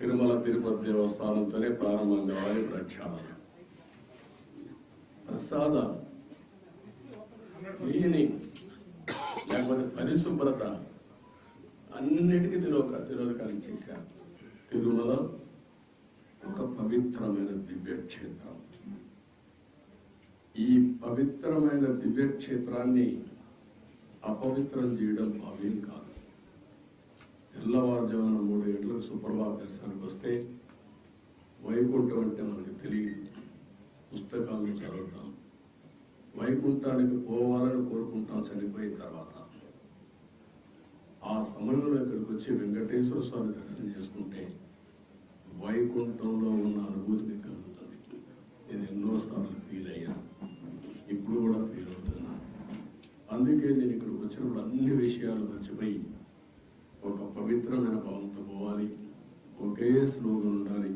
తిరుమల తిరుపతి దేవస్థానంతోనే ప్రారంభం కావాలి ప్రక్షాళన. ప్రసాద క్లీనింగ్ లేకపోతే పరిశుభ్రత అన్నిటికీ తిరోధకాలు చేశారు. తిరుమల ఒక పవిత్రమైన దివ్యక్షేత్రం. ఈ పవిత్రమైన దివ్యక్షేత్రాన్ని అపవిత్రం చేయడం భావ్యం కాదు. తెల్లవారుజామున 3 గంటలకు సుప్రభాత దర్శనానికి వస్తే వైకుంఠం అంటే మనకు తెలియదు. పుస్తకాలను చదువుతాం, వైకుంఠానికి పోవాలని కోరుకుంటాం చనిపోయిన తర్వాత. ఆ సమయంలో ఇక్కడికి వచ్చి వెంకటేశ్వర స్వామి దర్శనం చేసుకుంటే వైకుంఠంలో ఉన్న అనుభూతి కలుగుతుంది. నేను ఎన్నోసార్లు ఫీల్ అయ్యాను, ఇప్పుడు కూడా ఫీల్ అవుతున్నాను. అందుకే నేను ఇక్కడికి వచ్చినప్పుడు అన్ని విషయాలు మర్చిపోయి ఒక పవిత్రమైన భావంతో పోవాలి. ఒకే స్లోగన్ ఉండాలి.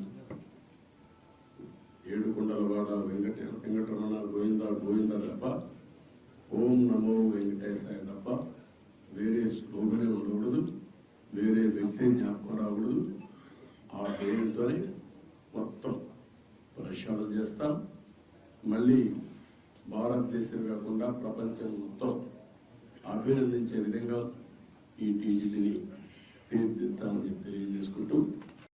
ఏడుకొండలవాడ వెంకటరమణ గోవింద గోవింద తప్ప, ఓం నమో వెంకటేశాయ తప్ప వేరే స్లోగనే ఉండకూడదు, వేరే వ్యక్తి జ్ఞాపకం రాకూడదు. ఆ పేరుతోనే మొత్తం ప్రక్షాళన చేస్తాం. మళ్ళీ భారతదేశం కాకుండా ప్రపంచం మొత్తం అభినందించే విధంగా ఈ టీజీని తీర్చిదిద్దామని తెలియజేసుకుంటూ